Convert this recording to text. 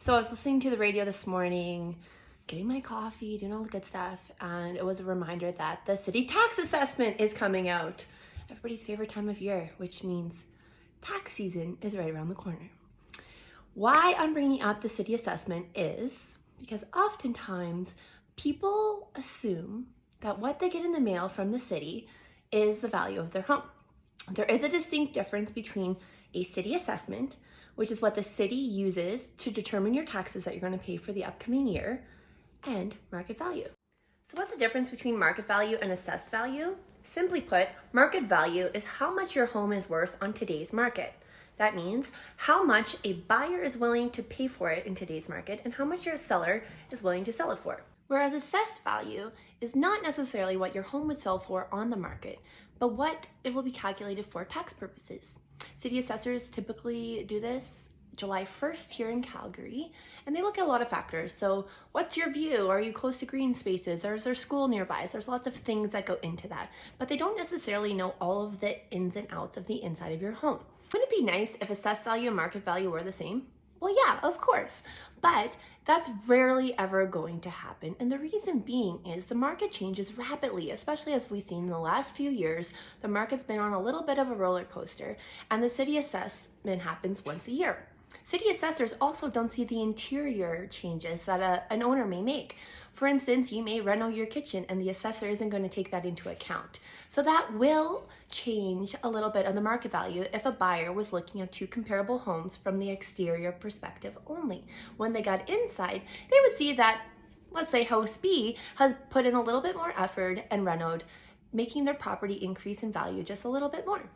So I was listening to the radio this morning, getting my coffee, doing all the good stuff, and it was a reminder that the city tax assessment is coming out. Everybody's favorite time of year, which means tax season is right around the corner. Why I'm bringing up the city assessment is because oftentimes people assume that what they get in the mail from the city is the value of their home. There is a distinct difference between a city assessment, which is what the city uses to determine your taxes that you're going to pay for the upcoming year, and market value. So what's the difference between market value and assessed value? Simply put, market value is how much your home is worth on today's market. That means how much a buyer is willing to pay for it in today's market and how much your seller is willing to sell it for. Whereas assessed value is not necessarily what your home would sell for on the market, but what it will be calculated for tax purposes. City assessors typically do this July 1st here in Calgary, and they look at a lot of factors. So what's your view? Are you close to green spaces? Or is there school nearby? So there's lots of things that go into that, but they don't necessarily know all of the ins and outs of the inside of your home. Wouldn't it be nice if assessed value and market value were the same? Well, yeah, of course, but that's rarely ever going to happen. And the reason being is the market changes rapidly, especially as we've seen in the last few years. The market's been on a little bit of a roller coaster, and the city assessment happens once a year. City assessors also don't see the interior changes that an owner may make. For instance, you may reno your kitchen and the assessor isn't going to take that into account. So that will change a little bit of the market value if a buyer was looking at two comparable homes from the exterior perspective only. When they got inside, they would see that, let's say house B has put in a little bit more effort and renoed, making their property increase in value just a little bit more.